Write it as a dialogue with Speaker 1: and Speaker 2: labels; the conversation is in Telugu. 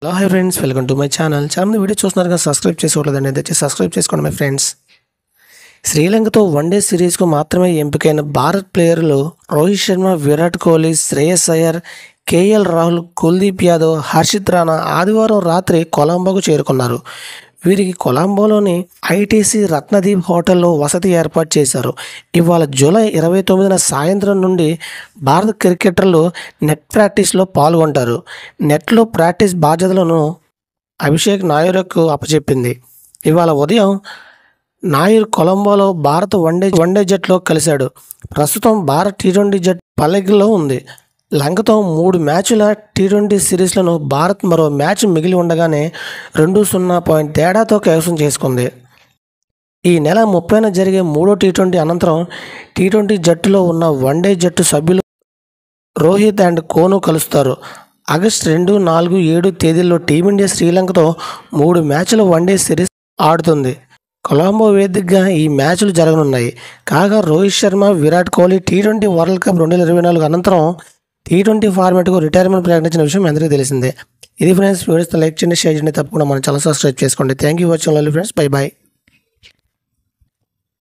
Speaker 1: Hello hi friends, welcome to my channel. చాలామంది వీడియో చూస్తున్నారు కదా, సబ్స్క్రైబ్ చేసుకోవట్లేదండి. దయచేసి సబ్స్క్రైబ్ చేసుకోండి మై ఫ్రెండ్స్. శ్రీలంకతో వన్డే సిరీస్కు మాత్రమే ఎంపికైన భారత్ ప్లేయర్లు రోహిత్ శర్మ, విరాట్ కోహ్లీ, శ్రేయస్ అయ్యర్, కేఎల్ రాహుల్, కుల్దీప్ యాదవ్, హర్షిత్ రాణా ఆదివారం రాత్రి కొలంబోకు చేరుకున్నారు. వీరికి కొలంబోలోని ఐటీసీ రత్నదీప్ హోటల్లో వసతి ఏర్పాటు చేశారు. ఇవాళ జూలై 29న సాయంత్రం నుండి భారత క్రికెటర్లు నెట్ ప్రాక్టీస్లో పాల్గొంటారు. నెట్లో ప్రాక్టీస్ బాధ్యతలను అభిషేక్ నాయర్కు అప్పచెప్పింది. ఇవాళ ఉదయం నాయర్ కొలంబోలో భారత వన్డే జట్లో కలిశాడు. ప్రస్తుతం భారత్ టీ20 జట్టు పల్లెకిలో ఉంది. లంకతో 3 మ్యాచ్ల టీ20 సిరీస్లను భారత్ మరో మ్యాచ్ మిగిలి ఉండగానే 2-0 తేడాతో కైవసం చేసుకుంది. ఈ నెల 30న జరిగే 3వ టీ20 అనంతరం టీ20 జట్టులో ఉన్న వన్డే జట్టు సభ్యులు రోహిత్ అండ్ కోను కలుస్తారు. ఆగస్టు 2, 4, 7 తేదీల్లో టీమిండియా శ్రీలంకతో 3 మ్యాచ్ల వన్డే సిరీస్ ఆడుతుంది. కొలంబో వేదికగా ఈ మ్యాచ్లు జరగనున్నాయి. కాగా Rohit Sharma, Virat Kohli T20 world cup 2024 అనంతరం టీ20 ఫార్మాట్కు రిటైర్మెంట్ ప్రకటించిన విషయం అందరికీ తెలిసిందే. ఇది ఫ్రెండ్స్, వీడియోస్ లైక్ చేయండి, షేర్ చేయండి, తప్పకుండా మన ఛానల్ సబ్స్క్రైబ్ చేసుకోండి. Thank you for watching friends. Bye bye.